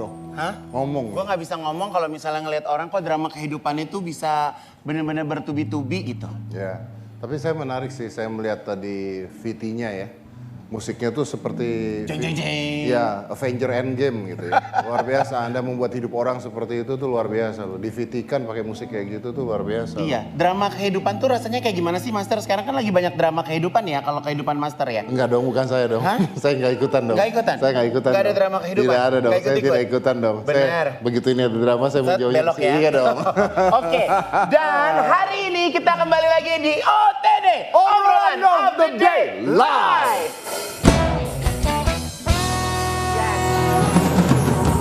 dong. Hah? Ngomong. Gue nggak bisa ngomong kalau misalnya ngelihat orang kok drama kehidupan itu bisa benar-benar bertubi-tubi gitu. Ya, tapi saya menarik sih, saya melihat tadi VT-nya ya. Musiknya tuh seperti Jeng jeng jeng. ya Avenger Endgame gitu ya. Luar biasa, Anda membuat hidup orang seperti itu tuh luar biasa loh. Di VT-kan pakai musik kayak gitu tuh luar biasa. Iya, drama kehidupan tuh rasanya kayak gimana sih Master? Sekarang kan lagi banyak drama kehidupan ya kalau kehidupan Master ya. Enggak dong, bukan saya dong. Hah? Saya nggak ikutan dong. Nggak ikutan? Saya nggak ikutan. Nggak ada dong. drama kehidupan? Tidak ada dong. Nggak Saya ikut-ikut? tidak ikutan dong. Benar. Saya, begitu ini ada drama saya Set, menjauhi. belok ya. Iya dong. Oke, dan hari ini kita kembali lagi di OTD, Obrolan of the Day Live.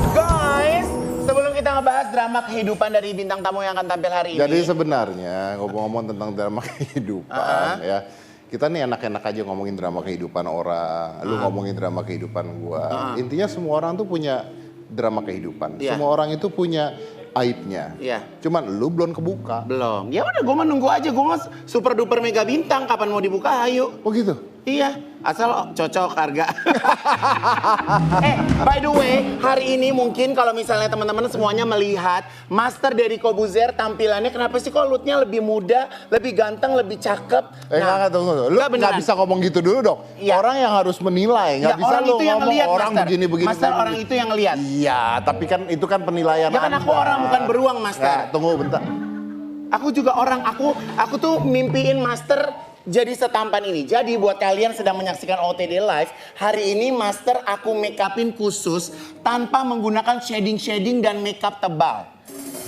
Guys, sebelum kita ngebahas drama kehidupan dari bintang tamu yang akan tampil hari ini. Jadi sebenarnya ngomong-ngomong tentang drama kehidupan ya. Kita nih enak-enak aja ngomongin drama kehidupan orang. Lu ngomongin drama kehidupan gua. Intinya semua orang tuh punya drama kehidupan. Iya. Semua orang itu punya aibnya. Iya. Cuman lu belum kebuka. Belum. Ya udah, gue mah nunggu aja. Gue mah super duper mega bintang. Kapan mau dibuka? Ayo. Oh gitu? Iya, asal cocok harga. By the way, hari ini mungkin kalau misalnya teman-teman semuanya melihat Master Deddy Corbuzier tampilannya, kenapa sih kok looknya lebih muda, lebih ganteng, lebih cakep? Enggak, tunggu. Lu nggak beneran. nggak bisa ngomong gitu dulu dong. Iya. Orang yang harus menilai, nggak Ya, bisa orang lu itu yang ngomong ngeliat, orang Master. begini-begini. Master, orang itu yang ngeliat. Iya, tapi kan itu kan penilaian Ya kan aku Anda. orang bukan beruang, Master. Nggak, tunggu bentar. Aku juga orang, aku tuh mimpiin Master jadi setampan ini. Jadi buat kalian sedang menyaksikan OTD Live, hari ini Master aku make upin khusus tanpa menggunakan shading-shading dan makeup tebal.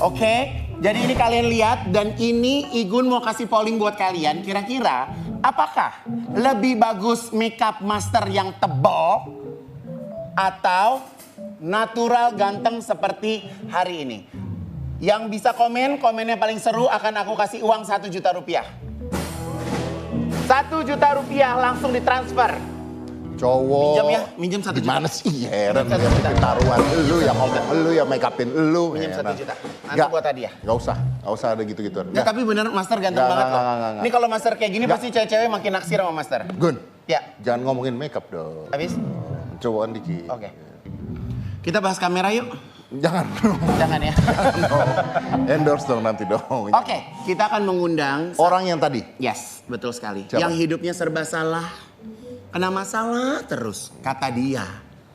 Oke? Jadi ini kalian lihat dan ini Igun mau kasih polling buat kalian. Kira-kira apakah lebih bagus makeup Master yang tebal atau natural ganteng seperti hari ini? Yang bisa komennya paling seru akan aku kasih uang 1 juta rupiah. 1 juta rupiah langsung ditransfer. Cowok. Minjem ya, minjem 1 juta. Gimana sih? Heran Minjem ya 1 juta. taruhan lu yang ngomong lu yang make upin lu. Minjem 1 Heran. juta. Nanti Nggak, buat hadiah. Nggak usah ada gitu-gituan. Ya, tapi bener Master ganteng Nggak, banget nggak, loh. nggak. Ini kalau Master kayak gini pasti cewek-cewek makin naksir sama Master. Gun, Ya, jangan ngomongin make up dong. habis? Cowok dikit. Oke. Kita bahas kamera yuk. Jangan dong. Jangan ya. Endorse dong nanti dong. Oke, kita akan mengundang Orang yang tadi. Yes, betul sekali. Siapa? Yang hidupnya serba salah. Kena masalah terus. Kata dia.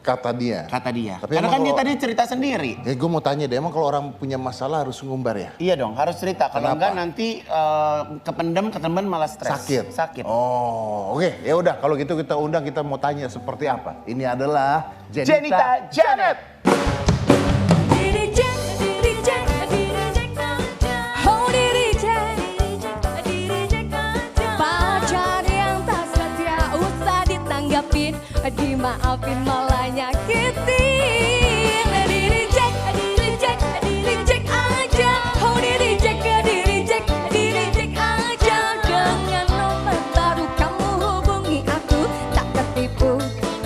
Kata dia. Tapi Karena emang kan dia kalau- tadi cerita sendiri. Ya gue mau tanya deh, emang kalau orang punya masalah harus ngumbar ya? Iya dong, harus cerita. Kalau Kenapa? enggak nanti ketemen malah stres. Sakit. Oh, oke. Ya udah, kalau gitu kita undang, kita mau tanya seperti apa. Ini adalah Jenita Janet. Pacar yang tak setia usah ditanggapin, dimaafin malah nyakitin. Di-reject aja. Oh di-reject aja. Dengan nomor baru kamu hubungi aku, tak ketipu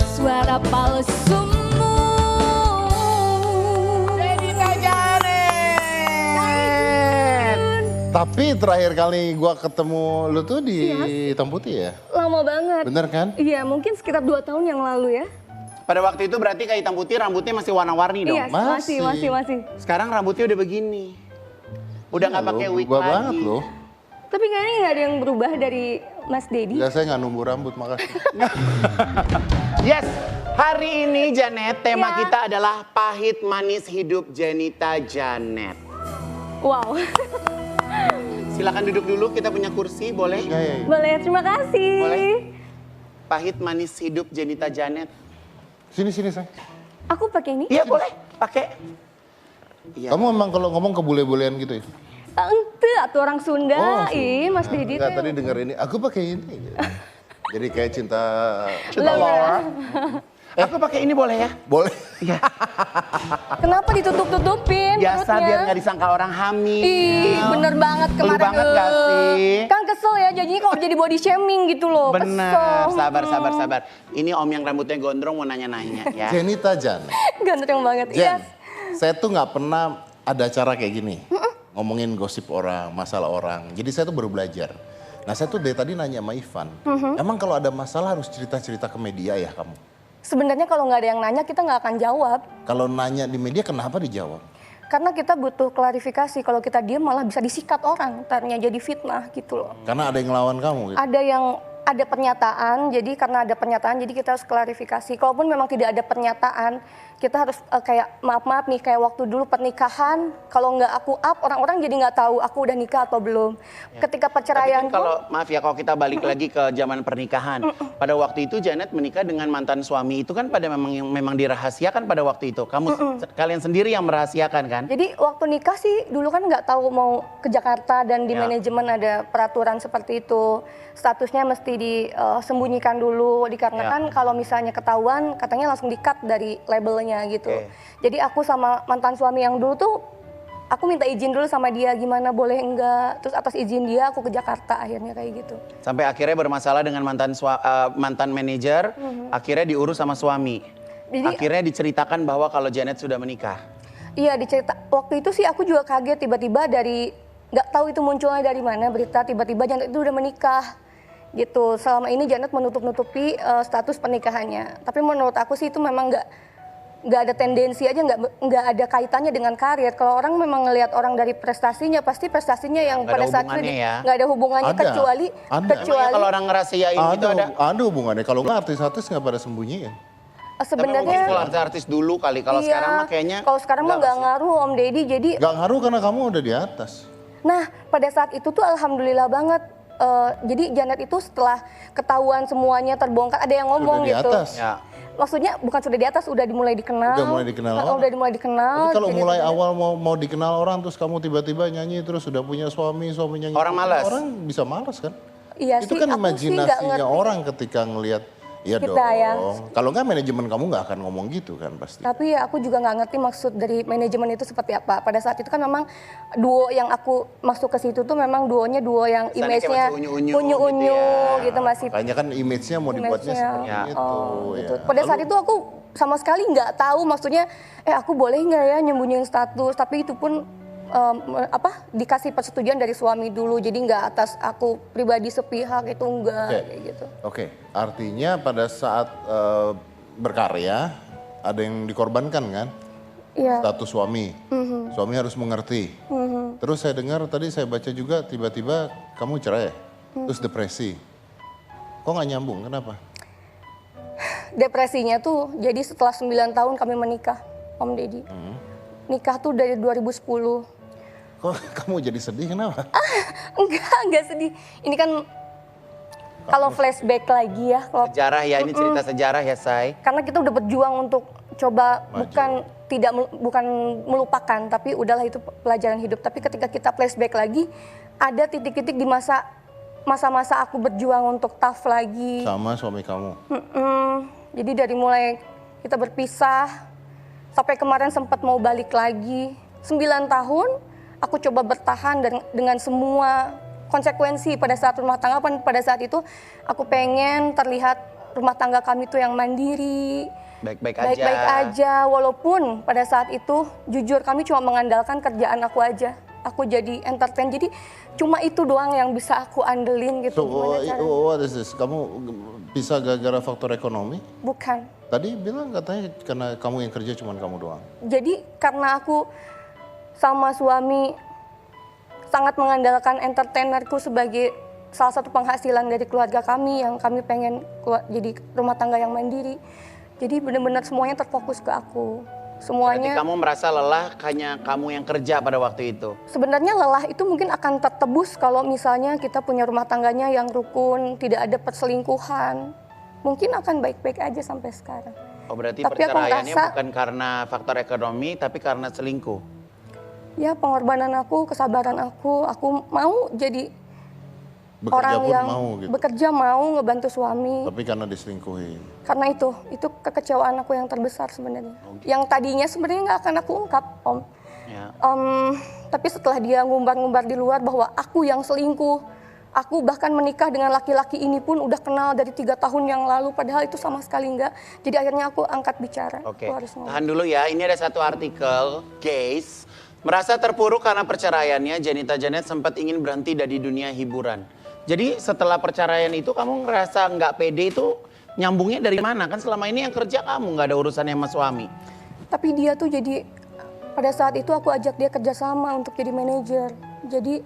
suara palsumu. Jenita Janet. Tapi terakhir kali gua ketemu lu tuh di Hitam Putih ya? Lama banget. Bener kan? Iya, mungkin sekitar 2 tahun yang lalu ya. Pada waktu itu berarti kayak Hitam Putih rambutnya masih warna-warni dong. Iya, Masih. masih. Sekarang rambutnya udah begini. Udah nggak pakai wig Gua lagi. banget loh. Tapi kayaknya nggak ada yang berubah dari Mas Deddy. Ya saya nggak numbuh rambut, makasih. Yes, hari ini Janet tema Ya. kita adalah pahit manis hidup Jenita Janet. Wow. Silakan duduk dulu, kita punya kursi, boleh? Ya. Boleh, terima kasih. Boleh. Pahit manis hidup Jenita Janet. Sini sayang. Aku pakai ini? Iya boleh, pakai. Iya. Kamu emang kalau ngomong kebule-bulean gitu ya? Ente, atau orang Sunda. Ih, Mas Deddy Enggak, tuh. tadi denger ini, aku pakai ini. Jadi kayak cinta Laura. Aku pakai ini boleh ya? boleh. Kenapa ditutup-tutupin Biasa perutnya? biar nggak disangka orang hamil. Ih, bener banget Belu kemarin. banget gak sih? Kan kesel ya, jadinya kalau jadi body shaming gitu loh. Bener, Kesel. sabar. Ini om yang rambutnya gondrong mau nanya-nanya ya. Jenita Janet. Ganteng banget, Jen, yes. saya tuh nggak pernah ada acara kayak gini. Ngomongin gosip orang, masalah orang. Jadi saya tuh baru belajar. Nah saya tuh dari tadi nanya sama Ivan. Emang kalau ada masalah harus cerita-cerita ke media ya kamu? Sebenarnya kalau nggak ada yang nanya kita nggak akan jawab. Kalau nanya di media kenapa dijawab? Karena kita butuh klarifikasi. Kalau kita diam malah bisa disikat orang, ntarnya jadi fitnah gitu loh. Karena ada yang ngelawan kamu gitu. Ada pernyataan, jadi karena ada pernyataan jadi kita harus klarifikasi. Kalaupun memang tidak ada pernyataan, kita harus kayak maaf nih kayak waktu dulu pernikahan, kalau nggak aku up orang-orang jadi nggak tahu aku udah nikah atau belum. Ketika perceraian Tapi kan kalau maaf ya kalau kita balik lagi ke zaman pernikahan, pada waktu itu Janet menikah dengan mantan suami itu kan pada memang dirahasiakan pada waktu itu. Kalian sendiri yang merahasiakan kan? Jadi waktu nikah sih dulu kan nggak tahu mau ke Jakarta dan di Ya. manajemen ada peraturan seperti itu. Statusnya mesti disembunyikan dulu dikarenakan kalau misalnya ketahuan katanya langsung di-cut dari labelnya gitu. Oke. Jadi aku sama mantan suami yang dulu tuh aku minta izin dulu sama dia gimana boleh enggak. Terus atas izin dia aku ke Jakarta akhirnya kayak gitu. Sampai akhirnya bermasalah dengan mantan manajer, akhirnya diurus sama suami. Jadi- Akhirnya diceritakan bahwa kalau Janet sudah menikah. Iya dicerita waktu itu sih aku juga kaget tiba-tiba dari nggak tahu itu munculnya dari mana berita tiba-tiba Janet itu udah menikah gitu. Selama ini Janet menutup-nutupi status pernikahannya. Tapi menurut aku sih itu memang nggak ada tendensi aja nggak ada kaitannya dengan karir. Kalau orang memang ngelihat orang dari prestasinya pasti prestasinya yang Nggak ada pada saat itu hubungannya ya. nggak ada hubungannya Ada. kecuali Ada. Emangnya kalau orang ngerahasiain gitu ada? Ada hubungannya. Kalau nggak artis-artis nggak pada sembunyiin. Tapi sebenarnya mungkin kalau artis dulu kali, kalau iya, sekarang mah kayaknya kalau sekarang mah nggak sih. ngaruh Om Deddy jadi Nggak ngaruh karena kamu udah di atas. nah, pada saat itu tuh alhamdulillah banget. Jadi Janet itu setelah ketahuan semuanya terbongkar, ada yang ngomong Udah di gitu. atas. Ya. Maksudnya bukan sudah di atas, udah dimulai dikenal. Udah mulai dikenal Oh, orang. udah dimulai dikenal. Tapi kalau jadi mulai gitu. awal mau dikenal orang terus kamu tiba-tiba nyanyi terus sudah punya suami nyanyi. Orang malas. Orang bisa malas kan? Iya Itu sih, kan aku sih nggak imajinasinya ngerti. orang ketika ngelihat iya Kita dong. ya. Kalau nggak manajemen kamu nggak akan ngomong gitu kan pasti. Tapi ya aku juga nggak ngerti maksud dari manajemen itu seperti apa. Pada saat itu kan memang duo yang aku masuk ke situ tuh memang duonya duo yang Kesannya kayak image-nya masih unyu-unyu unyu-unyu gitu ya. gitu masih. Makanya kan image-nya mau dibuatnya Image-nya. seperti Ya. itu. Gitu. Ya. Pada saat itu aku sama sekali nggak tahu maksudnya aku boleh nggak ya nyembunyiin status, tapi itu pun dikasih persetujuan dari suami dulu, jadi nggak atas aku pribadi sepihak itu enggak Oke. kayak gitu. Oke, artinya pada saat berkarya ada yang dikorbankan kan? Iya. Status suami. Suami harus mengerti. Terus saya dengar tadi saya baca juga tiba-tiba kamu cerai, terus depresi. Kok nggak nyambung? Kenapa? Depresinya tuh jadi setelah 9 tahun kami menikah, Om Deddy. Nikah tuh dari 2010. Kok kamu jadi sedih? Kenapa? Enggak sedih. Ini kan kalau flashback lagi ya, kalau Sejarah ya, ini cerita sejarah ya, Say. karena kita udah berjuang untuk coba Maju. bukan melupakan, tapi udahlah itu pelajaran hidup. Tapi ketika kita flashback lagi, ada titik-titik di masa-masa aku berjuang untuk tough lagi. Sama suami kamu. Jadi dari mulai kita berpisah sampai kemarin sempat mau balik lagi. 9 tahun aku coba bertahan dengan semua konsekuensi pada saat rumah tangga. Pada saat itu aku pengen terlihat rumah tangga kami tuh yang mandiri. Baik-baik aja. Baik-baik aja, walaupun pada saat itu jujur kami cuma mengandalkan kerjaan aku aja. Aku jadi entertain, jadi cuma itu doang yang bisa aku andelin gitu. So, Gimana caranya? what is this? Kamu bisa gara-gara faktor ekonomi? Bukan. Tadi bilang katanya karena kamu yang kerja cuma kamu doang. Jadi karena aku sama suami sangat mengandalkan entertainerku sebagai salah satu penghasilan dari keluarga kami yang kami pengen jadi rumah tangga yang mandiri. Jadi benar-benar semuanya terfokus ke aku. Berarti Semuanya kamu merasa lelah hanya kamu yang kerja pada waktu itu. sebenarnya lelah itu mungkin akan tertebus kalau misalnya kita punya rumah tangganya yang rukun, tidak ada perselingkuhan. Mungkin akan baik-baik aja sampai sekarang. Oh, berarti Tapi aku perceraiannya ngerasa- bukan karena faktor ekonomi, tapi karena selingkuh. Ya pengorbanan aku, kesabaran aku mau jadi Bekerja orang pun yang mau gitu. bekerja mau ngebantu suami. Tapi karena diselingkuhin. Karena itu kekecewaan aku yang terbesar sebenarnya. Yang tadinya sebenarnya nggak akan aku ungkap, Om. Ya. Tapi setelah dia ngumbar-ngumbar di luar bahwa aku yang selingkuh, aku bahkan menikah dengan laki-laki ini pun udah kenal dari 3 tahun yang lalu, padahal itu sama sekali enggak. Jadi akhirnya aku angkat bicara. Oke, Aku harus ngomong. tahan dulu ya. Ini ada satu artikel, guys. Merasa terpuruk karena perceraiannya, Janita Janet sempat ingin berhenti dari dunia hiburan. Jadi setelah perceraian itu kamu ngerasa nggak pede itu Nyambungnya dari mana? Kan selama ini yang kerja kamu, nggak ada urusannya sama suami. Tapi dia tuh jadi pada saat itu aku ajak dia kerjasama untuk jadi manajer. Jadi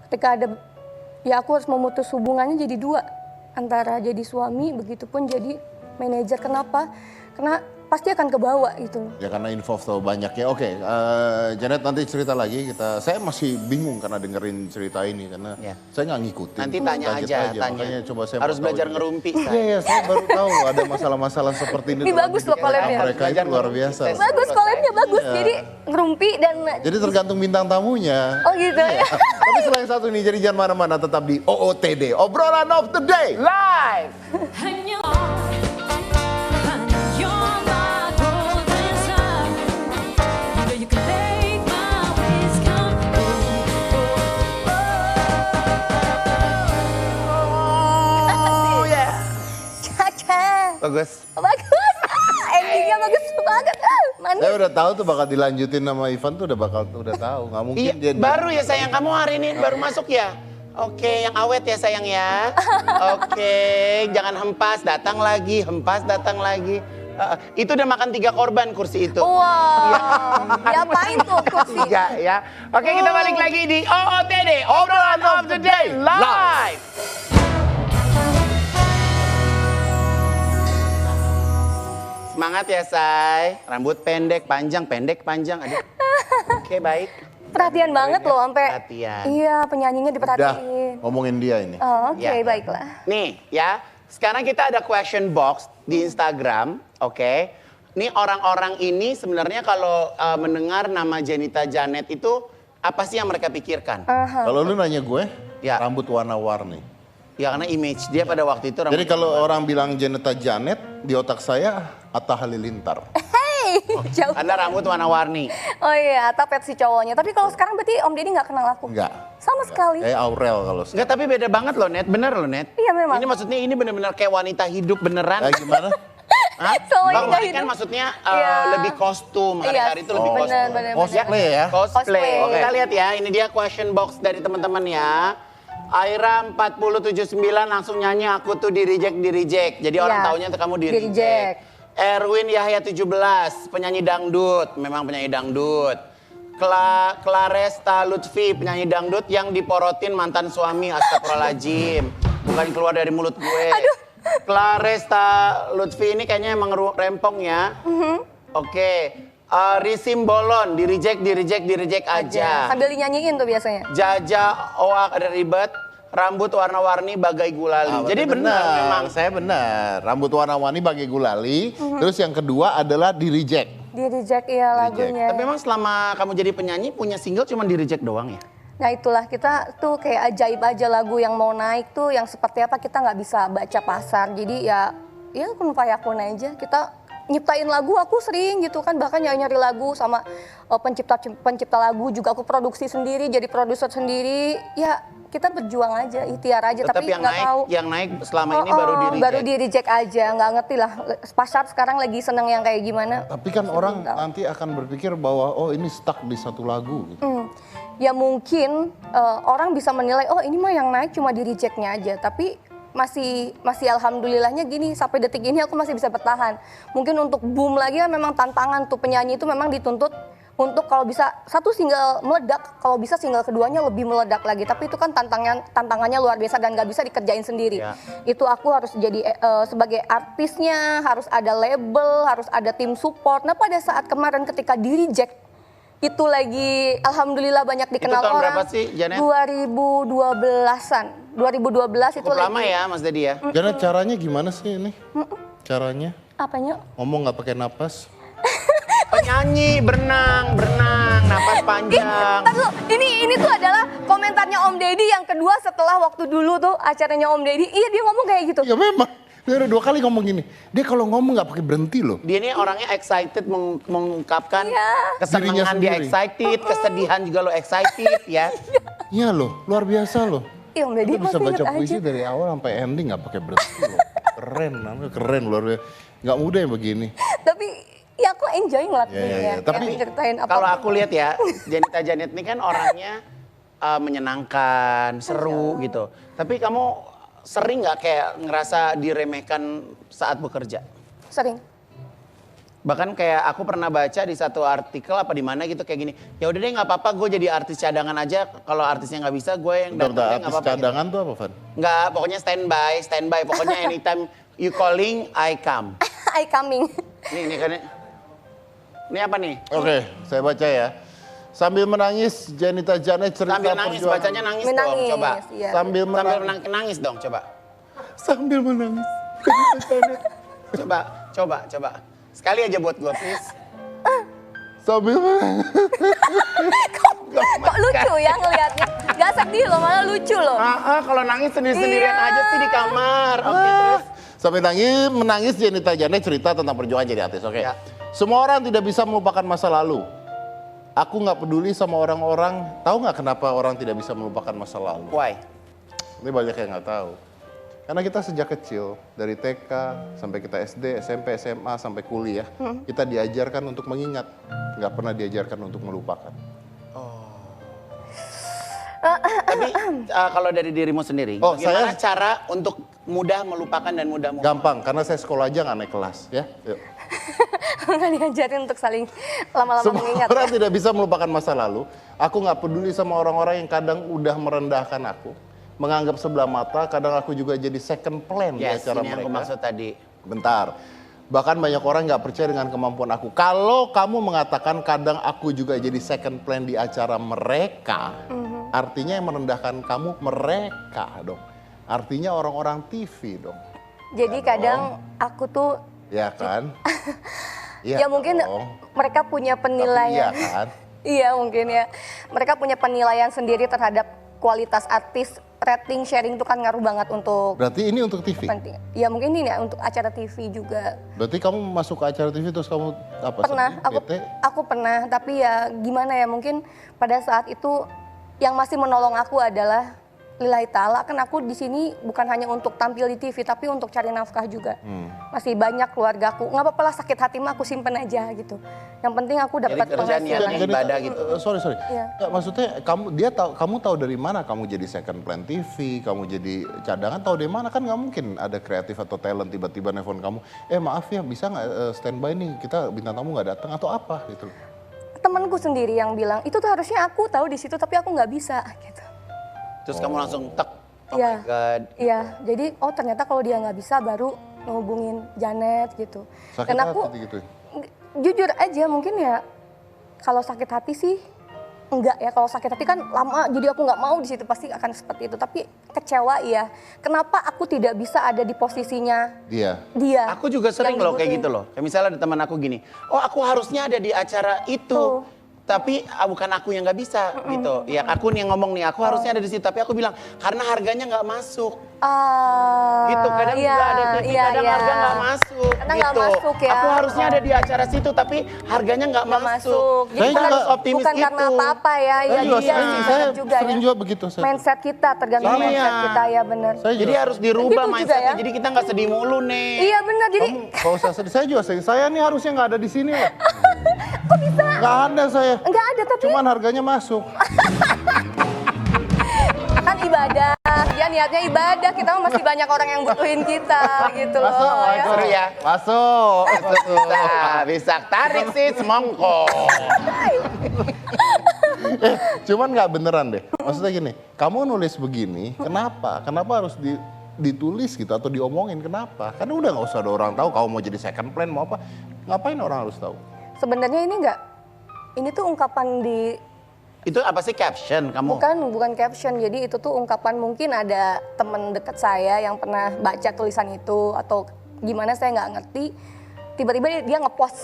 ketika ada ya aku harus memutus hubungannya jadi dua antara jadi suami begitupun jadi manajer. Kenapa? Karena pasti akan kebawa gitu. Ya karena involve terlalu banyak ya. Oke, Janet nanti cerita lagi. Saya masih bingung karena dengerin cerita ini karena saya nggak ngikutin. Nanti tanya Kaget aja, tanya. Makanya coba saya harus mau belajar tahu ngerumpi. Iya, saya baru tahu ada masalah-masalah seperti ini. Ini bagus loh collabnya. Mereka itu luar biasa. Bagus collabnya bagus. Iya. Jadi ngerumpi dan Jadi tergantung bintang tamunya. oh gitu ya. Tapi selain satu ini, jadi jangan mana-mana, tetap di OOTD, obrolan of the day. Live! Hanya you're my golden sun. You know you can make my ways come Oh yeah. Caca. Bagus. Bagus. Endingnya bagus banget. Manis. Saya udah tahu tuh bakal dilanjutin sama Ivan tuh udah tahu. Nggak mungkin Iya, dia baru ya sayang kamu hari ini baru masuk ya? Oke, yang awet ya sayang ya. Oke, jangan hempas, datang lagi, hempas, datang lagi. Itu udah makan 3 korban kursi itu. Wow. Diapain tuh kursi? 3 ya. Oke, kita balik lagi di OOTD, obrolan of the day live. Semangat ya say, rambut pendek, panjang, aduh. Oke, baik. Perhatian banget loh sampai. Perhatian. Iya, penyanyinya udah diperhatiin. ngomongin dia ini. Oh, oke, Ya. baiklah. Nih ya, sekarang kita ada question box di Instagram, oke? Nih orang-orang ini sebenarnya kalau mendengar nama Jenita Janet itu apa sih yang mereka pikirkan? Kalau lu nanya gue, Ya. rambut warna-warni. Ya karena image dia pada waktu itu rambut. Jadi kalau orang bilang Jenita Janet, di otak saya Atta Halilintar. Hey, jauh. Anda rambut warna-warni. Oh iya, tapet si cowoknya. Tapi kalau sekarang berarti Om Deddy nggak kenal aku? Enggak. Sama sekali. Kayak Aurel kalau Enggak, tapi beda banget loh Net, bener loh Net. Iya, memang. Ini maksudnya ini benar-benar kayak wanita hidup beneran. gimana? Hah? Semuanya Bang, nggak Mari kan hidup. maksudnya Iya. lebih kostum, hari-hari itu lebih Oh. kostum. Bener. Cosplay ya? Cosplay. Cosplay. Kita lihat ya, ini dia question box dari teman-teman ya. Aira 4079 langsung nyanyi aku tuh di reject. Jadi orang Iya, taunya tuh kamu di di reject. reject. Erwin Yahya 17, penyanyi dangdut, memang penyanyi dangdut. Claresta Lutfi, penyanyi dangdut yang diporotin mantan suami, astagfirullahaladzim. Bukan keluar dari mulut gue. Claresta Lutfi ini kayaknya emang rempong ya. Oke. Risim Bolon, di reject aja. Sambil dinyanyiin tuh biasanya. Jaja Oak ada ribet, rambut warna-warni bagai gulali. Jadi benar memang. Saya benar. Rambut warna-warni bagai gulali. Terus yang kedua adalah di reject. Di reject iya lagunya. Tapi memang selama kamu jadi penyanyi punya single cuma di reject doang ya? Nah itulah kita tuh kayak ajaib aja lagu yang mau naik tuh yang seperti apa kita nggak bisa baca pasar. Jadi ya kun fayakun aja. Kita nyiptain lagu aku sering gitu kan, bahkan nyari lagu sama pencipta lagu juga aku produksi sendiri, jadi produser sendiri. Ya kita berjuang aja, ikhtiar aja. Tetap tapi yang nggak tahu. Yang naik selama ini baru di reject. Baru di reject aja, nggak ngerti lah. Pasar sekarang lagi seneng yang kayak gimana. Tapi kan orang nanti akan berpikir bahwa oh ini stuck di satu lagu. Gitu. Ya mungkin orang bisa menilai oh ini mah yang naik cuma di rejectnya aja, tapi masih alhamdulillahnya gini sampai detik ini aku masih bisa bertahan. Mungkin untuk boom lagi kan memang tantangan tuh, penyanyi itu memang dituntut untuk kalau bisa satu single meledak, kalau bisa single keduanya lebih meledak lagi. Tapi itu kan tantangannya luar biasa dan nggak bisa dikerjain sendiri. Ya. Itu aku harus jadi sebagai artisnya, harus ada label, harus ada tim support. Nah pada saat kemarin ketika di reject itu lagi alhamdulillah banyak dikenal tahun orang. berapa sih, Janet? 2012-an. 2012 itu Cukup lagi. lama ya Mas Dedi ya? Janet caranya gimana sih ini? Caranya? Apanya? Ngomong nggak pakai napas? Penyanyi, berenang, napas panjang. Ntar dulu, ini tuh adalah komentarnya Om Deddy yang kedua setelah waktu dulu tuh acaranya Om Deddy. Iya dia ngomong kayak gitu. Ya memang. Dia udah 2 kali ngomong gini. Dia kalau ngomong nggak pakai berhenti loh. Dia ini orangnya excited mengungkapkan Iya. kesenangan Dirinya dia sendiri. excited, kesedihan juga lo excited ya. Iya loh, luar biasa loh. Iya Om Deddy Dia bisa masih baca inget puisi aja. dari awal sampai ending nggak pakai berhenti loh. Keren luar biasa. Nggak mudah yang begini. Tapi ya aku enjoy ngelakuinnya. Iya. Tapi Kayak ceritain apa. Kalau aku lihat ya, Jenita Janet ini kan orangnya menyenangkan, seru gitu. Tapi kamu sering nggak kayak ngerasa diremehkan saat bekerja? Sering. Bahkan kayak aku pernah baca di satu artikel apa di mana gitu kayak gini. Ya udah deh nggak apa-apa, gue jadi artis cadangan aja. Kalau artisnya nggak bisa, gue yang Bentar, datang deh, nggak artis apa-apa. Gitu. cadangan tuh apa, Van? Nggak, pokoknya standby. Pokoknya anytime you calling, I come. I coming. Ini kan. Ini apa nih? Oke, saya baca ya. Sambil menangis, Janita Janet cerita Sambil nangis, perjuangan. bacanya nangis, dong, Menangis. coba. Iya. Sambil Sambil menangis. nangis dong, coba. Sambil menangis. Coba. Sekali aja buat gue, please. Sambil menangis. Kok lucu ya ngelihatnya? Gak sedih loh, malah lucu loh. Kalau nangis sendiri-sendirian Iya. aja sih di kamar. Oke, terus. Sambil menangis Janita Janet cerita tentang perjuangan jadi artis. Oke. Ya. Semua orang tidak bisa melupakan masa lalu. Aku nggak peduli sama orang-orang. Tahu nggak kenapa orang tidak bisa melupakan masa lalu? Why? Ini banyak yang nggak tahu. Karena kita sejak kecil, dari TK sampai kita SD, SMP, SMA, sampai kuliah, kita diajarkan untuk mengingat. Nggak pernah diajarkan untuk melupakan. Tapi kalau dari dirimu sendiri, Oh, bagaimana saya- cara untuk mudah melupakan dan mudah move on? Gampang, karena saya sekolah aja nggak naik kelas. Ya. Yuk. Nggak diajarin untuk saling lama-lama Semua mengingat. orang tidak bisa melupakan masa lalu. Aku nggak peduli sama orang-orang yang kadang udah merendahkan aku. Menganggap sebelah mata, kadang aku juga jadi second plan di Yes, acara ini yang aku mereka. maksud tadi. Bentar. Bahkan banyak orang nggak percaya dengan kemampuan aku. Kalau kamu mengatakan kadang aku juga jadi second plan di acara mereka, artinya yang merendahkan kamu mereka dong. Artinya orang-orang TV dong. Jadi kadang aku tuh, Ya kan? ya mungkin dong. mereka punya Tapi iya penilaian. kan? Iya mungkin ya. Mereka punya penilaian sendiri terhadap kualitas artis. Rating sharing itu kan ngaruh banget untuk Berarti ini untuk TV? penting. Ya mungkin ini ya untuk acara TV juga. Berarti kamu masuk ke acara TV terus kamu apa? Pernah, sedih, bete? aku pernah, tapi ya gimana ya, mungkin pada saat itu yang masih menolong aku adalah lillahi ta'ala, kan aku di sini bukan hanya untuk tampil di TV tapi untuk cari nafkah juga. Masih banyak keluargaku, nggak apa-apa lah, sakit hati mah aku simpen aja gitu. Yang penting aku dapat Jadi kerjaan penghasilan. niatnya ibadah gitu. Sorry. Iya. Nggak, maksudnya kamu tahu dari mana kamu jadi second plan TV, kamu jadi cadangan, tahu dari mana? Kan nggak mungkin ada kreatif atau talent tiba-tiba nelfon kamu, maaf ya bisa nggak standby nih, kita bintang tamu nggak datang atau apa gitu. Temanku sendiri yang bilang, itu tuh harusnya aku tahu di situ tapi aku nggak bisa gitu. Terus kamu langsung tek. Oh Iya. my God. Iya, jadi ternyata kalau dia nggak bisa baru ngehubungin Janet gitu. Sakit Dan aku hati gitu. jujur aja mungkin ya kalau sakit hati sih enggak ya, kalau sakit hati kan lama jadi aku nggak mau di situ, pasti akan seperti itu. Tapi kecewa iya. Kenapa aku tidak bisa ada di posisinya Dia. dia? Aku juga sering yang loh kayak dibutuhin. gitu loh. Kayak misalnya ada teman aku gini, oh aku harusnya ada di acara itu. Tuh. Tapi bukan aku yang nggak bisa gitu. Ya aku nih yang ngomong nih, aku harusnya ada di situ. Tapi aku bilang, karena harganya nggak masuk. Gitu, kadang iya, juga ada TV, iya, kadang iya. harga nggak masuk. Karena gitu. nggak masuk ya. Aku harusnya ada di acara situ, tapi harganya nggak Nggak masuk. masuk. Jadi Saya kita juga- harus optimis bukan gitu. karena apa-apa ya. Saya Ya, juga iya, sering, mindset saya juga sering ya. juga begitu. Saya. Mindset kita tergantung Iya. mindset kita ya benar. Saya Jadi juga. harus dirubah Gitu juga mindsetnya. ya. Jadi kita nggak sedih mulu nih. Iya benar, jadi Kalau saya juga sering, saya nih harusnya nggak ada di sini lah. Kok bisa? Nggak ada saya. nggak ada tapi Cuman harganya masuk. kan ibadah. Ya niatnya ibadah, kita mah masih banyak orang yang butuhin kita gitu loh. ya. Seru ya. Masuk. Bisa tarik sih semongko. Cuman nggak beneran deh. Maksudnya gini, kamu nulis begini, kenapa? Kenapa harus ditulis gitu atau diomongin? Kenapa? Karena udah nggak usah ada orang tahu. Kamu mau jadi second plan mau apa? Ngapain orang harus tahu? Sebenarnya ini tuh ungkapan di Itu apa sih caption kamu? bukan caption. Jadi itu tuh ungkapan, mungkin ada teman dekat saya yang pernah baca tulisan itu atau gimana saya nggak ngerti. Tiba-tiba dia ngepost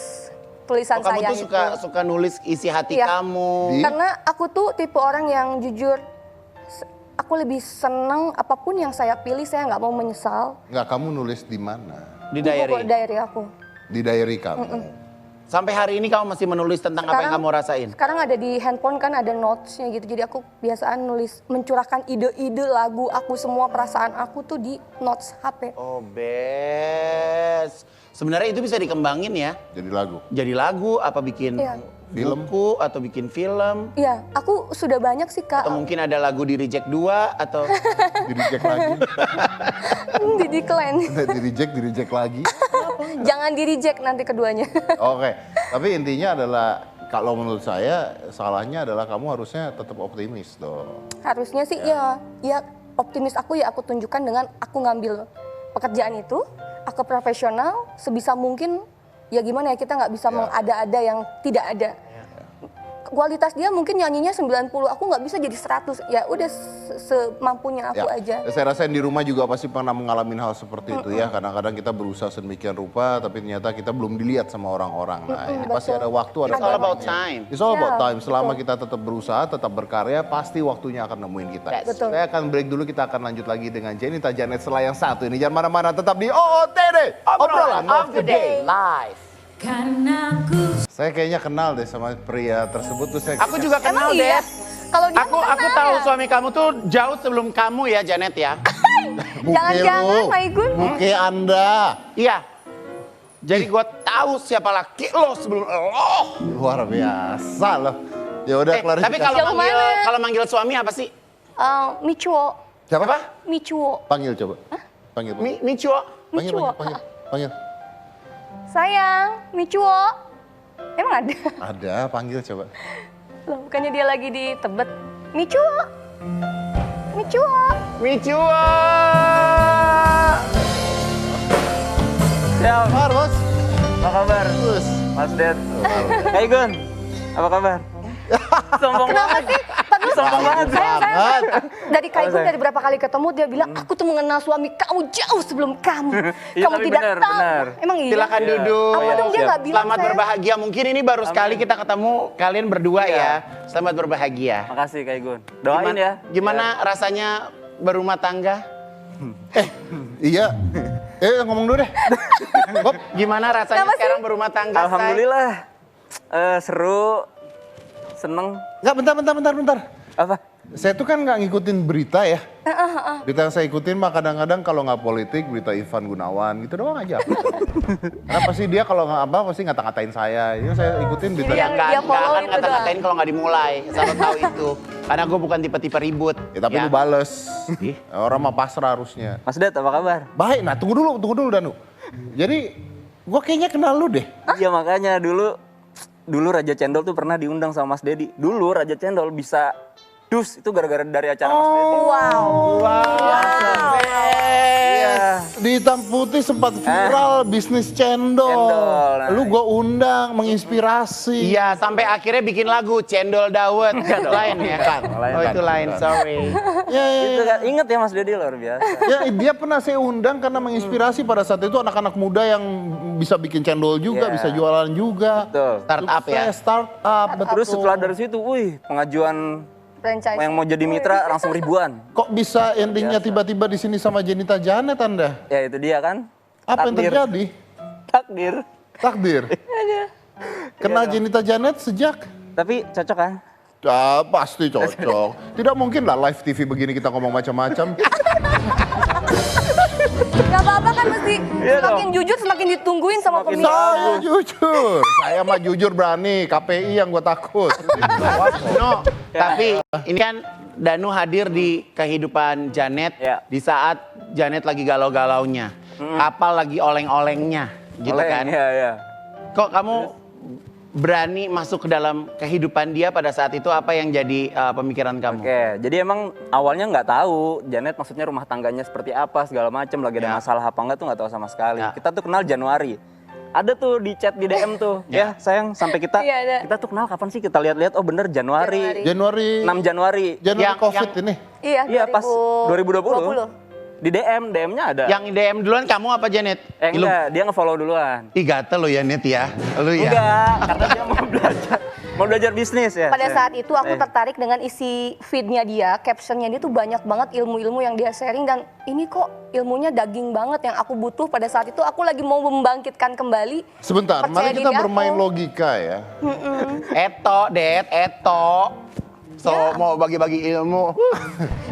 tulisan Oh, kamu saya tuh itu. suka nulis isi hati Iya. kamu. Karena aku tuh tipe orang yang jujur, aku lebih seneng apapun yang saya pilih, saya nggak mau menyesal. Nggak, kamu nulis di mana? Di Buku diary. diary aku. Di diary kamu. Sampai hari ini kamu masih menulis tentang apa yang kamu rasain? Sekarang ada di handphone kan ada notesnya gitu. Jadi aku biasaan nulis, mencurahkan ide-ide lagu aku, semua perasaan aku tuh di notes HP. Oh, best. Sebenarnya itu bisa dikembangin ya. Jadi lagu. Jadi lagu apa bikin Iya. Film. buku atau bikin film? Iya, aku sudah banyak sih Kak. Atau mungkin ada lagu di Reject 2 atau Di reject lagi. Di decline. Di reject lagi. Jangan di reject nanti keduanya. Oke, tapi intinya adalah kalau menurut saya salahnya adalah kamu harusnya tetap optimis dong. Harusnya sih ya optimis aku ya aku tunjukkan dengan aku ngambil pekerjaan itu, aku profesional sebisa mungkin ya gimana ya kita nggak bisa mengada-ada yang tidak ada. Kualitas dia mungkin nyanyinya 90, aku nggak bisa jadi 100. Ya udah semampunya aku aja. Saya rasa yang di rumah juga pasti pernah mengalami hal seperti itu ya. Kadang-kadang kita berusaha sedemikian rupa, tapi ternyata kita belum dilihat sama orang-orang. Nah, ini pasti ada waktu, ada It's all about waktunya. time. It's all about Ya, time. Selama betul. kita tetap berusaha, tetap berkarya, pasti waktunya akan nemuin kita. Betul. Saya akan break dulu, kita akan lanjut lagi dengan Jenita Janet setelah yang satu ini. Jangan mana-mana, tetap di OOTD, obrolan of the day. Live. Karena aku Saya kayaknya kenal deh sama pria tersebut tuh. Aku juga kenal, Emang iya? Dad. Kalau dia Aku kenal tahu ya? suami kamu tuh jauh sebelum kamu ya, Janet ya. Jangan-jangan, Maigun. Muke Anda. Iya. Jadi gue tahu siapa laki lo sebelum lo. Luar biasa loh. Ya udah klarifikasi. Tapi kalau Jauh manggil mana? kalau manggil suami apa sih? Michuo. Siapa? Apa? Michuo. Panggil coba. Panggil. Michuo. Panggil, Michuo. panggil. Sayang, Michuo. Emang ada? Ada, panggil coba. Loh, bukannya dia lagi di Tebet. Michuo. Michuo. Michuo. Siap, Mar, bos. apa kabar? Mas Ded. Hai Gun, apa kabar? Sombong banget. Sombong banget. Sayang. Dari Apa, Kaigun sayang? dari berapa kali ketemu dia bilang, aku tuh mengenal suami kamu jauh sebelum kamu. Iya, Kamu tapi tidak benar, tahu. benar. Emang iya? Silakan duduk. Apa dong dia siap. nggak bilang Selamat sayang? berbahagia. Mungkin ini baru sekali kita ketemu kalian berdua ya. Selamat berbahagia. Makasih Kak Gun. Doain ya. Gimana rasanya berumah tangga? Iya. Ngomong dulu deh. Bob, Gimana rasanya Kenapa sih? sekarang berumah tangga? Say? Alhamdulillah. Seru. Seneng. nggak bentar. Apa? Saya tuh kan nggak ngikutin berita ya. Berita yang saya ikutin mah kadang-kadang kalau nggak politik, berita Ivan Gunawan gitu doang aja. Karena pasti dia kalau nggak apa pasti ngata-ngatain saya. Ini saya ikutin berita. Iya, Ya nggak dia follow akan itu ngata-ngatain doang. kalau nggak dimulai. Selalu tahu itu. Karena gue bukan tipe-tipe ribut. Ya, tapi lu bales. Ih. Orang mah pasrah harusnya. Mas Ded, apa kabar? Baik, nah tunggu dulu Danu. Jadi gua kayaknya kenal lu deh. Iya makanya dulu Raja Cendol tuh pernah diundang sama Mas Dedi. Dulu Raja Cendol bisa dus itu gara-gara dari acara Mas Dedi. Wow. Iya. Di hitam putih sempat viral bisnis cendol. Cendol, nah. Lu gua undang menginspirasi. Iya, sampai akhirnya bikin lagu Cendol Dawet. Lain ya kan? Lain. Oh itu lain, sorry. Ya, Itu kan inget ya Mas Dedi luar biasa. ya, dia pernah saya undang karena menginspirasi pada saat itu anak-anak muda yang bisa bikin cendol juga, Iya. bisa jualan juga. Betul. Startup ya? Sukses, startup, betul. Terus setelah dari situ, pengajuan Franchise. yang mau jadi mitra langsung ribuan. Kok bisa endingnya tiba-tiba di sini sama Jenita Janet Anda? Ya itu dia kan. Apa yang Takdir. terjadi? Takdir. Takdir. Kenal Jenita Janet sejak? Tapi cocok kan? Ah, pasti cocok. Tidak mungkin lah live TV begini kita ngomong macam-macam. Gak apa-apa kan mesti Iya semakin jujur semakin ditungguin sama Semakin pemirsa. Saya jujur. Saya mah jujur berani. KPI yang gue takut. No, tapi ini kan Danu hadir di kehidupan Janet Ya. di saat Janet lagi galau-galaunya. Kapal lagi oleng-olengnya, gitu Oleh, kan? Iya, iya. Kok kamu berani masuk ke dalam kehidupan dia pada saat itu, apa yang jadi pemikiran kamu? Oke, jadi emang awalnya nggak tahu Janet maksudnya rumah tangganya seperti apa segala macam, lagi ada Ya. masalah apa enggak tuh nggak tahu sama sekali. Ya. Kita tuh kenal Januari. Ada tuh di chat di DM tuh, ya sayang sampai kita Iya, ada. kita tuh kenal kapan sih kita lihat-lihat oh bener Januari. Januari. 6 Januari. Yang- Covid yang- ini. Iya, Iya pas 2020. 2020. Di DM-nya ada. Yang DM duluan kamu apa Janet? Enggak, dia nge-follow duluan. Ih gatel lo ya Net ya, lu ya. Enggak, karena dia mau belajar bisnis ya. Pada saat itu aku Eh. tertarik dengan isi feednya dia, captionnya dia tuh banyak banget ilmu-ilmu yang dia sharing dan ini kok ilmunya daging banget yang aku butuh pada saat itu aku lagi mau membangkitkan kembali. Sebentar, Percaya mari kita diri aku. bermain logika ya. Eto, Eto. So mau bagi-bagi ilmu.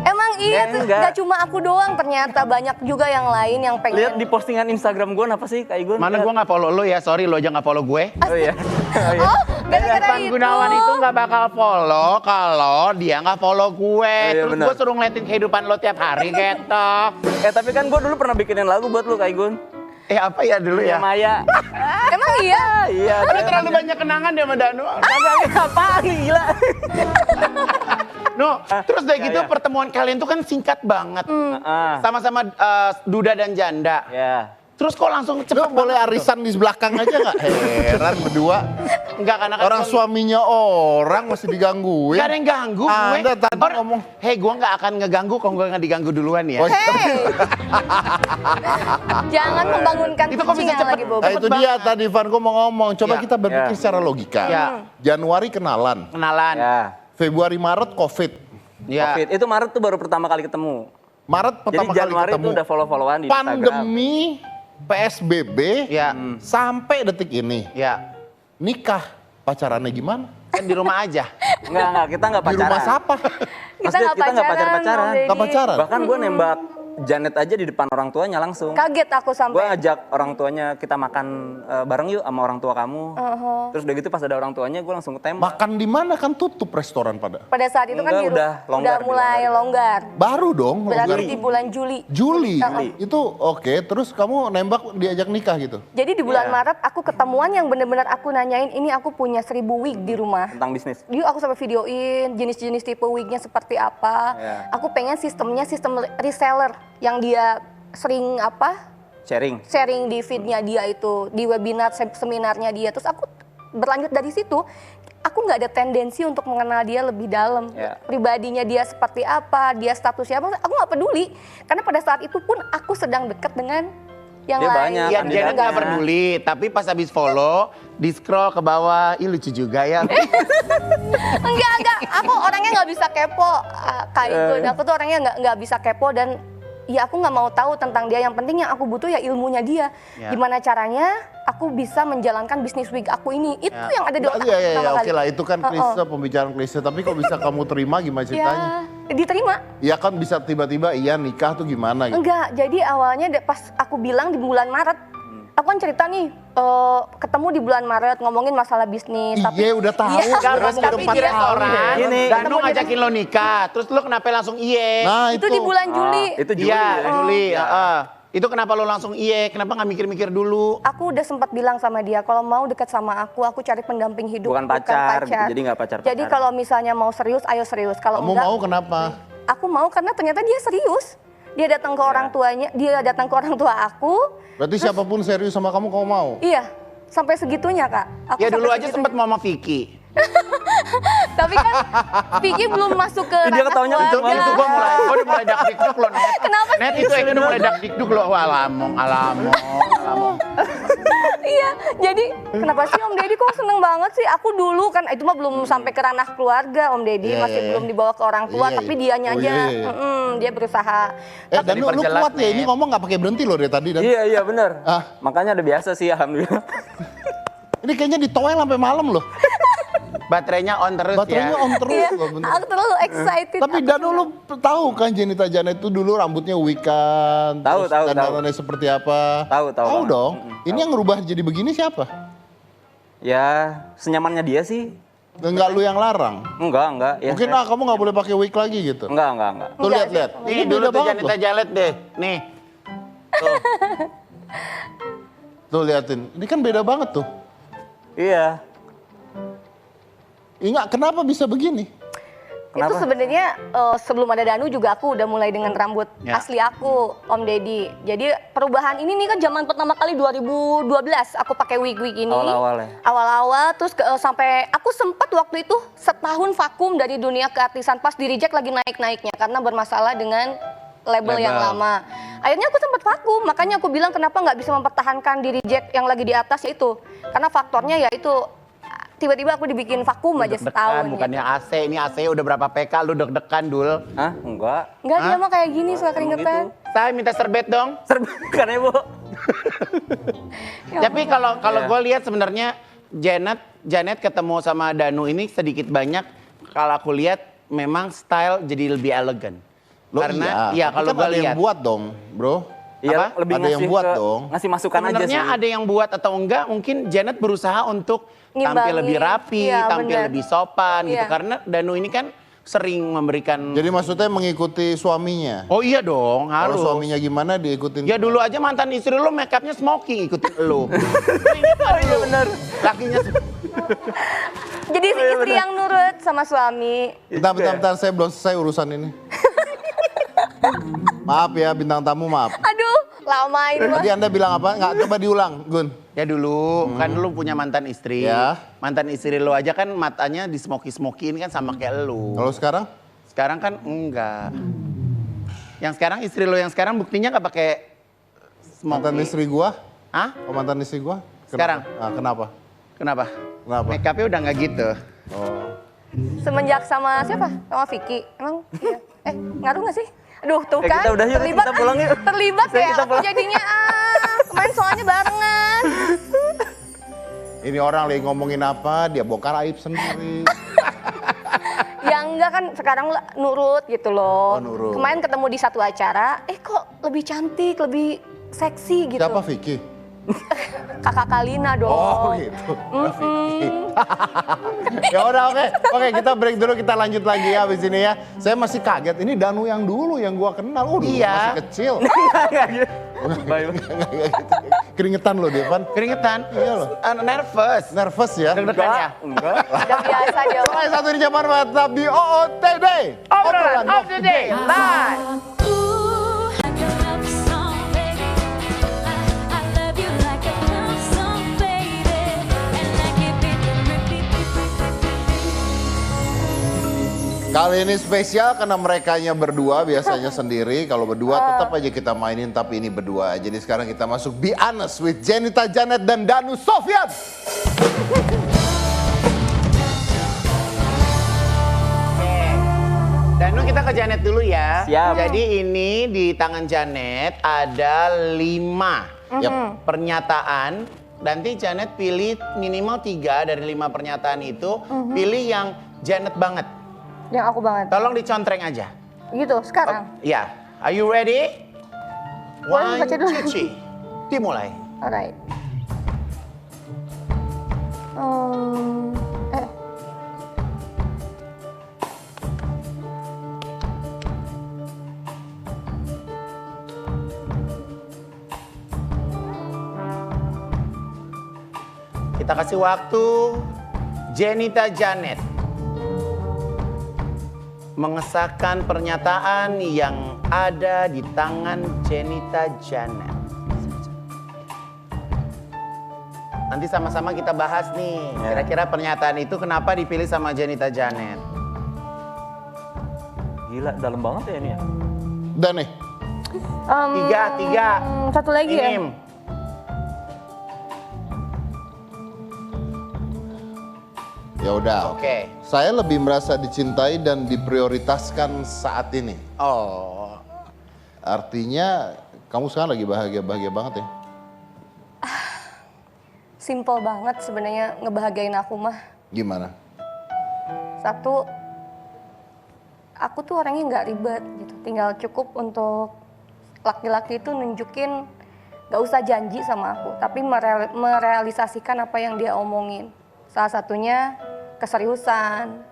Emang iya tuh, Enggak. gak cuma aku doang ternyata banyak juga yang lain yang pengen. Lihat di postingan Instagram gue apa sih Kak Igun? Mana gua nggak follow lu ya, sorry lo aja nggak follow gue. Oh iya. Oh iya. Oh, Gara-gara Ivan Gunawan itu nggak bakal follow kalau dia nggak follow gue. Iya, Terus benar. gue suruh ngeliatin kehidupan lo tiap hari gitu. Tapi kan gue dulu pernah bikinin lagu buat lu, Kak Igun. Apa ya dulu Ya ya? Maya. Emang iya? Iya. Lu terlalu banyak kenangan deh sama Danu. Kagak apaan nih, gila. No, terus udah gitu ya. pertemuan kalian tuh kan singkat banget. Ah, Sama-sama Duda dan Janda. ya. Terus kok langsung Lu cepet boleh arisan di belakang aja nggak? Heran berdua. Enggak karena kan Orang suaminya orang masih digangguin. Gak ada yang ganggu gue. Anda tadi ngomong. Hei, gue nggak akan ngeganggu kalau gue nggak diganggu duluan ya. Oh, Hey, jangan membangunkan Itu kok kucing bisa yang cepet? lagi bobo. Nah, itu dia tadi Van gue mau ngomong. Coba Ya. kita berpikir Ya. secara logika. Ya. Januari kenalan, Kenalan. Ya. Februari Maret Covid. Ya. Covid. Itu Maret tuh baru pertama kali ketemu. Maret Jadi pertama kali Januari ketemu. itu udah follow-followan di Instagram. Pandemi, PSBB, Ya. sampai detik ini. Ya. Nikah, pacarannya gimana? Kan di rumah aja. Enggak, kita enggak Di pacaran. rumah siapa? Kita nggak Kita nggak pacaran. pacar-pacaran. Om Deddy. Nggak pacaran? Bahkan gue nembak Janet aja di depan orang tuanya langsung. Kaget aku Gue sampai. ngajak orang tuanya, kita makan bareng yuk sama orang tua kamu. Terus udah gitu pas ada orang tuanya gue langsung ketembak. Makan di mana kan tutup restoran pada. Pada saat itu kan Enggak, udah longgar, mulai longgar. Baru dong. Berarti longgar. di bulan Juli. Juli. Itu oke. Terus kamu nembak diajak nikah gitu. Jadi di bulan Iya. Maret aku ketemuan yang bener-bener aku nanyain, ini aku punya 1000 wig di rumah. Tentang bisnis. Dia aku sampai videoin jenis-jenis tipe wignya seperti apa. Ya. Aku pengen sistem reseller yang dia sering sharing di feednya dia itu, di webinar seminarnya dia. Terus aku berlanjut dari situ. Aku nggak ada tendensi untuk mengenal dia lebih dalam. Ya. Pribadinya dia seperti apa, dia statusnya apa, aku nggak peduli. Karena pada saat itu pun aku sedang dekat dengan yang Dia lain. banyak Iya, kandidatnya. Janet nggak peduli. Tapi pas habis follow, di scroll ke bawah. Ih, lucu juga ya. Enggak. Aku orangnya nggak bisa kepo, kayak itu. Aku tuh orangnya nggak bisa kepo dan ya aku nggak mau tahu tentang dia. Yang penting yang aku butuh ya ilmunya dia. Ya. Gimana caranya aku bisa menjalankan bisnis wig aku ini. Itu Ya. yang ada di otak Iya, pertama oke kali. lah. Itu kan klise, pembicaraan klise. Tapi kok bisa kamu terima gimana ceritanya? Ya, diterima. Ya kan bisa tiba-tiba iya nikah tuh gimana gitu. Enggak, jadi awalnya pas aku bilang di bulan Maret, aku kan cerita nih, ketemu di bulan Maret ngomongin masalah bisnis. Iya, udah tahu. Iya. Enggak, Ngomong pas tapi depan di tahun restoran, deh. Gini. Danu Ketemu di- ngajakin lo nikah. Terus lo kenapa langsung iye? Nah, itu di bulan Juli. Itu Juli. Iya, ya. Juli. heeh. Itu kenapa lo langsung iye? Kenapa nggak mikir-mikir dulu? Aku udah sempat bilang sama dia, kalau mau dekat sama aku cari pendamping hidup. Bukan pacar gitu, jadi nggak pacar-pacaran. Jadi kalau misalnya mau serius, ayo serius. Kalau Kamu enggak, mau kenapa? aku mau karena ternyata dia serius. Dia datang ke orang tuanya, dia datang ke orang tua aku. Berarti siapapun serius sama kamu mau? Iya, sampai segitunya Kak. Aku Ya dulu sampai aja segitunya. sempat mau sama Vicky. Tapi kan Vicky belum masuk ke Dia ranah ketaunya keluarga. kenceng Itu gua udah mulai dak dikduk lo Net. Kenapa Net sih? itu udah mulai dak dikduk lo. Wah, alamong. Iya, jadi kenapa sih Om Deddy kok seneng banget sih? Aku dulu kan itu mah belum sampai ke ranah keluarga Om Deddy, Iya, masih iya, belum iya. dibawa ke orang tua, Iya, tapi iya. dianya Oh, aja, iya, iya. dia berusaha. Dan lu diperjelas, kuat ya, ini Net. ngomong nggak pakai berhenti loh dari tadi. Dan Iya bener. Ah. Makanya udah biasa sih alhamdulillah. ini kayaknya ditoel sampai malam loh. Baterainya on terus Baterainya ya. on terus Iya, loh. bener. aku terlalu excited. Tapi Danu lu tahu kan Jenita Janet itu dulu rambutnya wikan, Tahu, terus tahu, dandanannya seperti apa? Tahu banget. dong. Ini yang ngerubah jadi begini siapa? Ya senyamannya dia sih. Enggak lu yang larang. Enggak. Ya, Mungkin kamu nggak boleh pakai wig lagi gitu. Enggak. Tuh Enggak lihat. sih. Nih Ini dulu beda tuh banget Janita loh. Jalet deh. Nih. Tuh liatin. Ini kan beda banget tuh. Iya. Ingat kenapa bisa begini? Itu Kenapa? sebenarnya sebelum ada Danu juga aku udah mulai dengan rambut Ya. asli aku, Om Deddy. Jadi perubahan ini nih kan zaman pertama kali 2012 aku pakai wig-wig ini. Awal-awal ya? Awal-awal terus sampai aku sempat waktu itu setahun vakum dari dunia keartisan pas di reject lagi naik-naiknya karena bermasalah dengan label yang lama. Akhirnya aku sempat vakum, makanya aku bilang kenapa nggak bisa mempertahankan di reject yang lagi di atas itu. Karena faktornya yaitu tiba-tiba aku dibikin vakum aja setahun. Bukannya gitu. AC. Ini AC udah berapa PK lu deg-degan Dul. Hah? Enggak. Enggak, dia mah kayak gini suka keringetan. Saya minta serbet dong. Serbikan ya Bu. Tapi kalau Iya. gue lihat sebenarnya Janet ketemu sama Danu ini sedikit banyak kalau aku lihat memang style jadi lebih elegan. Loh Karena iya, kalau tapi kan gue ada yang lihat buat dong, bro. Iya, Apa? lebih Ada yang ngasih buat ke- dong. ngasih masukan aja sih. Sebenarnya ada yang buat atau enggak, mungkin Janet berusaha untuk tampil Ngimbangi. lebih rapi, Iya, tampil benar. lebih sopan gitu. Iya. Karena Danu ini kan sering memberikan. Jadi maksudnya mengikuti suaminya. Oh iya dong, Kalau harus. suaminya gimana diikutin. Ya dulu aja mantan istri lu make upnya smoking ikutin lu. Iya bener. Lakinya Jadi si istri yang nurut sama suami. Bentar, saya belum selesai urusan ini. Maaf ya bintang tamu, maaf. Aduh, lama ini mah. Tadi Anda bilang apa? Nggak, coba diulang, Gun. ya dulu kan lu punya mantan istri. Ya. Mantan istri lu aja kan matanya di smoky-smokyin kan sama kayak lu. Kalau sekarang? Sekarang kan enggak. Yang sekarang istri lu yang sekarang buktinya nggak pakai smoky. Mantan istri gua? Hah? Oh, mantan istri gua? Sekarang? Ah, kenapa? Kenapa? Kenapa? Make upnya udah nggak gitu. Oh. Semenjak sama siapa? Sama Vicky. Emang iya. Ngaruh gak sih? Aduh, tuh kan. Kita udah yuk, terlibat, kita pulang yuk. Terlibat Kita ya, aku pulang. jadinya kemarin soalnya barengan. Ini orang lagi ngomongin apa, dia bongkar aib sendiri. Ya enggak kan sekarang nurut gitu loh. Oh, nurut. Kemarin ketemu di satu acara, kok lebih cantik, lebih seksi gitu. Siapa Vicky? Kakak Kalina dong. Oh gitu. Ya udah oke kita break dulu, kita lanjut lagi ya abis ini ya. Saya masih kaget, ini Danu yang dulu yang gua kenal. Dulu Iya. masih kecil. Bye. Keringetan loh Devan. Keringetan? Iya loh. Nervous. Nervous ya. Deg-degan ya? Enggak. Udah biasa dia. Salah satu di zaman tetap di OOTD. Obrolan of the day, live. Ooh, like a love song, baby. I love you like a love song, baby. And like it beat, repeat, Kali ini spesial karena merekanya berdua, biasanya sendiri. Kalau berdua tetap aja kita mainin, tapi ini berdua. Jadi sekarang kita masuk Be Honest with Jenita Janet dan Danu Sofyan. Danu kita ke Janet dulu ya. Siap. Jadi ini di tangan Janet ada 5 Yap. pernyataan. Nanti Janet pilih minimal 3 dari 5 pernyataan itu. Pilih yang Janet banget. Yang aku banget. Tolong dicontreng aja. Gitu, sekarang. Ya, are you ready? Boleh 1, baca dulu. 2, 3. Dimulai. Alright. Hmm, Kita kasih waktu Jenita Janet mengesahkan pernyataan yang ada di tangan Jenita Janet. Nanti sama-sama kita bahas nih, kira-kira pernyataan itu kenapa dipilih sama Jenita Janet. Gila, dalam banget ya ini ya. Dan nih, Tiga. Satu lagi ya. Inim. ya udah. Oke. Saya lebih merasa dicintai dan diprioritaskan saat ini. Oh. Artinya kamu sekarang lagi bahagia-bahagia banget ya? Simple banget sebenarnya ngebahagiain aku mah. Gimana? Satu, aku tuh orangnya nggak ribet gitu. Tinggal cukup untuk laki-laki itu nunjukin nggak usah janji sama aku, tapi merealisasikan apa yang dia omongin. Salah satunya keseriusan,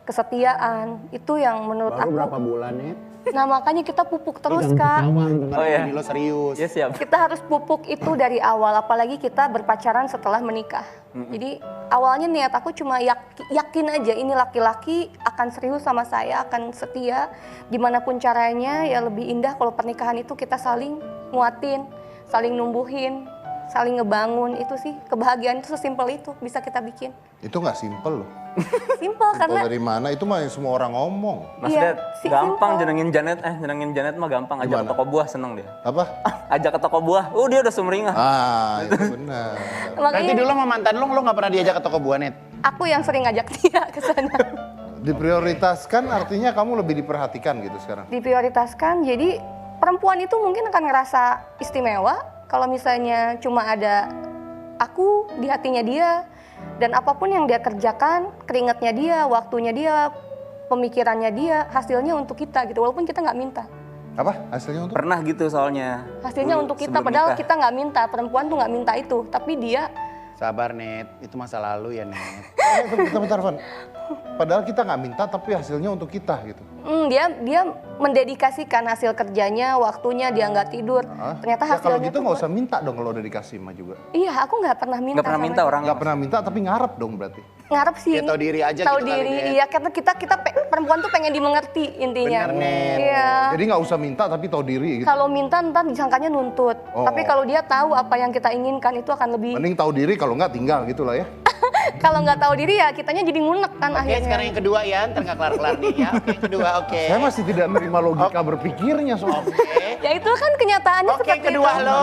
kesetiaan, itu yang menurut aku. bulan ya? Nah makanya kita pupuk terus Kak. Oh iya. Lo serius. Ya siap. Kita harus pupuk itu dari awal, apalagi kita berpacaran setelah menikah. Jadi awalnya niat aku cuma yakin aja ini laki-laki akan serius sama saya, akan setia. Gimana pun caranya ya lebih indah kalau pernikahan itu kita saling nguatin, saling numbuhin, saling ngebangun. Itu sih kebahagiaan itu sesimpel itu bisa kita bikin. Itu nggak simpel loh. Simpel Simpel karena dari mana? Itu mah yang semua orang ngomong. Maksudnya Iya, gampang simple. nyenengin Janet mah gampang. Ajak Gimana? ke toko buah seneng dia. Apa? Ajak ke toko buah, dia udah sumringah. Itu benar. Berarti makanya dulu sama mantan lo nggak pernah diajak ke toko buah, Net? aku yang sering ngajak dia ke sana. Diprioritaskan artinya kamu lebih diperhatikan gitu sekarang. Diprioritaskan, jadi perempuan itu mungkin akan ngerasa istimewa kalau misalnya cuma ada aku di hatinya dia, dan apapun yang dia kerjakan, keringatnya dia, waktunya dia, pemikirannya dia, hasilnya untuk kita gitu, walaupun kita nggak minta. Apa hasilnya untuk? Pernah gitu soalnya. Hasilnya Dulu, untuk kita, sebelum padahal nikah. kita nggak minta, perempuan tuh nggak minta itu, tapi dia Sabar Net, itu masa lalu ya Net. Bentar, Van. Padahal kita nggak minta, tapi hasilnya untuk kita gitu. dia mendedikasikan hasil kerjanya, waktunya dia nggak tidur. Hah? Ternyata Ya, kalau hasilnya gitu tuh nggak buat- usah minta dong kalau udah dikasih mah juga. Iya, aku nggak pernah minta. Nggak pernah sama minta dia. orang. Nggak pernah minta tapi ngarep dong berarti. Ngarep sih. Ya, tahu diri aja Tahu gitu kali, diri, Net. iya karena kita perempuan tuh pengen dimengerti intinya. Bener, Net. Iya. Jadi nggak usah minta tapi tahu diri gitu. Kalau minta ntar disangkanya nuntut. Oh. Tapi kalau dia tahu apa yang kita inginkan itu akan lebih. Mending tahu diri, kalau nggak tinggal gitu lah ya. Kalau nggak tahu diri ya kitanya jadi ngunek kan Oke, akhirnya. sekarang yang kedua ya, ntar nggak kelar-kelar nih ya. Oke, yang kedua, oke. Saya masih tidak menerima logika berpikirnya soal. Oke. Ya itu kan kenyataannya Oke, seperti kedua itu. lo,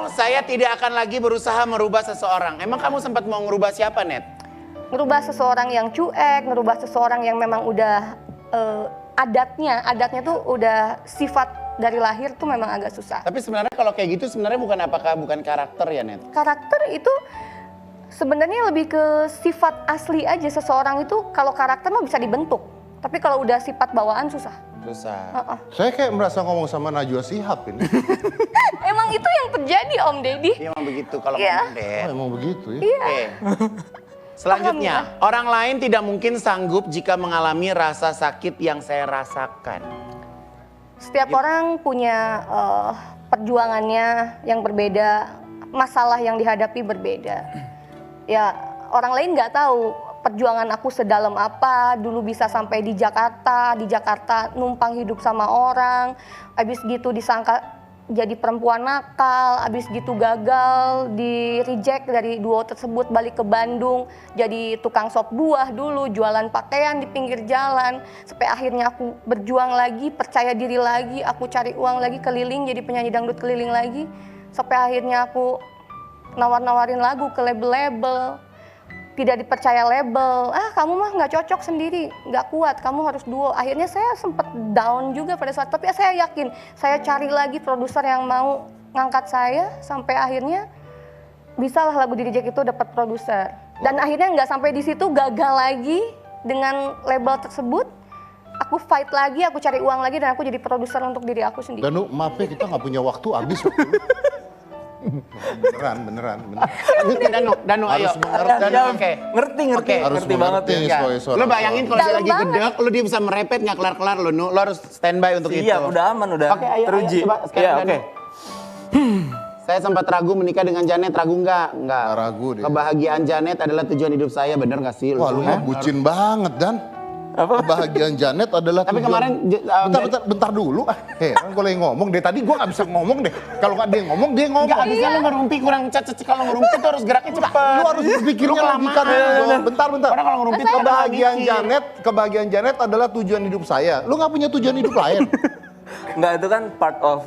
saya tidak akan lagi berusaha merubah seseorang. Emang kamu sempat mau ngerubah siapa, Net? Ngerubah seseorang yang cuek, ngerubah seseorang yang memang udah adatnya tuh udah sifat dari lahir tuh memang agak susah. Tapi sebenarnya kalau kayak gitu sebenarnya bukan karakter ya, Net? Karakter itu sebenarnya lebih ke sifat asli aja seseorang itu. Kalau karakter mah bisa dibentuk, tapi kalau udah sifat bawaan susah. Susah. Heeh. Saya kayak merasa ngomong sama Najwa Shihab ini. Emang itu yang terjadi Om Deddy. Iya, emang begitu kalau Iya. ngomong, Net. Oh, emang begitu ya? Oke. Selanjutnya, orang lain tidak mungkin sanggup jika mengalami rasa sakit yang saya rasakan. Setiap orang punya perjuangannya yang berbeda, masalah yang dihadapi berbeda. Ya orang lain nggak tahu perjuangan aku sedalam apa, dulu bisa sampai di Jakarta numpang hidup sama orang, habis gitu disangka jadi perempuan nakal, habis gitu gagal, di reject dari duo tersebut, balik ke Bandung, jadi tukang sop buah dulu, jualan pakaian di pinggir jalan, sampai akhirnya aku berjuang lagi, percaya diri lagi, aku cari uang lagi, keliling jadi penyanyi dangdut keliling lagi, sampai akhirnya aku nawar-nawarin lagu ke label-label, tidak dipercaya label, kamu mah nggak cocok sendiri, nggak kuat, kamu harus duo. Akhirnya saya sempat down juga pada saat, tapi saya yakin, saya cari lagi produser yang mau ngangkat saya, sampai akhirnya bisalah lagu di Reject itu dapat produser. Dan akhirnya nggak sampai di situ, gagal lagi dengan label tersebut, aku fight lagi, aku cari uang lagi, dan aku jadi produser untuk diri aku sendiri. Danu, maaf ya kita nggak punya waktu, habis waktu. beneran. Danu, ayo. Harus mengerti. Danu, oke. Ngerti. Oke. Harus Ngerti banget mengerti ya. sebagai seorang Lo bayangin kalau dia Dalam lagi banget. gedek, lo dia bisa merepet nggak kelar-kelar lo, Nu. Lo harus standby untuk itu. Iya, udah aman, udah Oke, ayo, teruji. coba sekarang Iya, Danu. oke. Saya sempat ragu menikah dengan Janet, ragu nggak? Nggak. Nggak ragu dia. Kebahagiaan Janet adalah tujuan hidup saya, bener nggak sih? Wah, lu mah bucin banget, Dan. Apa? Kebahagiaan Janet adalah Tapi tujuan- kemarin, bentar dulu. Heran kalau yang ngomong. Dari tadi gua nggak bisa ngomong deh. Kalau nggak dia ngomong, dia ngomong. Nggak, abisnya lo ngerumpi kurang kalau ngerumpi tuh harus geraknya cepat. Lu harus berpikirnya Lu logika kelamaan. dulu dong. Bentar. Orang kalau ngerumpi tuh Kebahagiaan Janet adalah tujuan hidup saya. Lu nggak punya tujuan hidup lain. Enggak, itu kan part of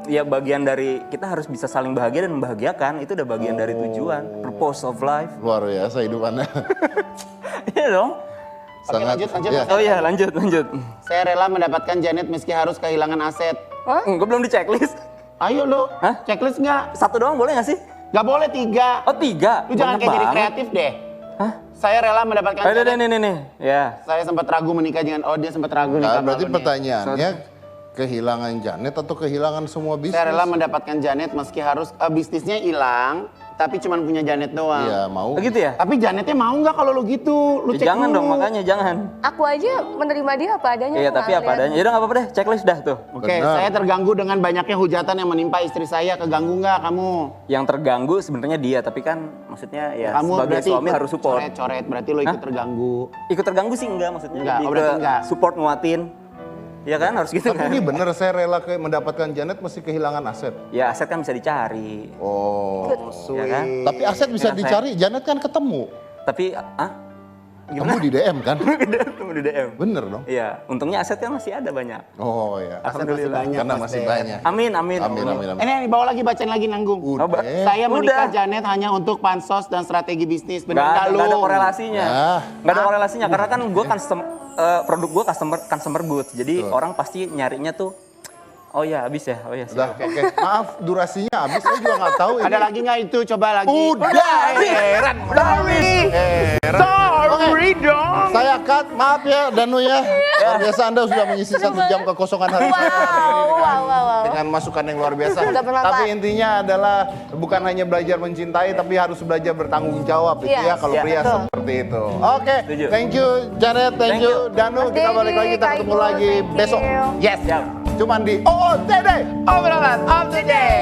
ya bagian dari kita harus bisa saling bahagia dan membahagiakan. Itu udah bagian dari tujuan, purpose of life. Luar biasa hidupannya. Iya dong. Oke, lanjut. Iya. Oh iya, lanjut. Saya rela mendapatkan Janet meski harus kehilangan aset. Gue belum di checklist. Ayo lo, Hah? checklist nggak? Satu doang boleh gak sih? Nggak boleh 3. Oh 3? Lu jangan kayak jadi kreatif deh. Hah? Saya rela mendapatkan Ayo deh, Janet. nih. Ya. Saya sempat ragu menikah dengan, dia sempat ragu nikah Nah, sama berarti lo nih. pertanyaannya kehilangan Janet atau kehilangan semua bisnis? Saya rela mendapatkan Janet meski harus bisnisnya hilang, tapi cuma punya Janet doang. Iya, mau. Begitu ya? Tapi Janetnya mau nggak kalau lo gitu? Lu Ya, cek jangan dulu. dong, makanya jangan. Aku aja menerima dia apa adanya. Iya, aku tapi nggak apa lihat. adanya. Yaudah nggak apa-apa deh, checklist dah tuh. Oke, Benar. saya terganggu dengan banyaknya hujatan yang menimpa istri saya. Keganggu nggak kamu? Yang terganggu sebenarnya dia, tapi kan maksudnya ya Kamu sebagai berarti suami ikut harus support. Coret-coret, berarti lo ikut Hah? terganggu. Ikut terganggu sih enggak maksudnya. Enggak, Lebih oh, berarti ke enggak. support nguatin. Ya kan harus gitu Tapi kan. ini bener saya rela mendapatkan Janet mesti kehilangan aset. Ya aset kan bisa dicari. Oh. Ya kan? Tapi aset bisa Dengan dicari, Janet kan ketemu. Tapi Kamu di DM kan? Ketemu di DM. Bener dong. Iya, untungnya aset kan masih ada banyak. Oh ya. Aset masih banyak. Karena Mas masih Den. banyak. Amin. Amin. Ini bawa lagi, bacain lagi nanggung. Udah. Saya menikah Udah. Janet hanya untuk pansos dan strategi bisnis. Benar Nggak nggak ada, lu? nggak ada korelasinya. Ya. Nggak ada korelasinya karena kan gue produk gue customer goods. Jadi orang pasti nyarinya tuh, oh ya habis ya, oh ya. Udah, oke. Maaf, durasinya habis. Saya juga nggak tahu. Ada lagi nggak itu? Coba lagi. Udah. Heran. Sorry. Sorry. Beri dong. Saya cut, maaf ya Danu ya. Luar biasa Anda sudah mengisi 1 jam kekosongan hari saya Wow. dengan masukan yang luar biasa. Udah bermanfaat. Tapi intinya adalah bukan hanya belajar mencintai, tapi harus belajar bertanggung jawab itu ya Yes. kalau Ya. pria Betul. seperti itu. Oke, Setuju. thank you Janet, thank Thank you you. Danu. Mas Kita balik Dedi, lagi, kita Kak ketemu Ibu, lagi thank besok. you. Yes, Siap. cuman di OOTD, obrolan of the day.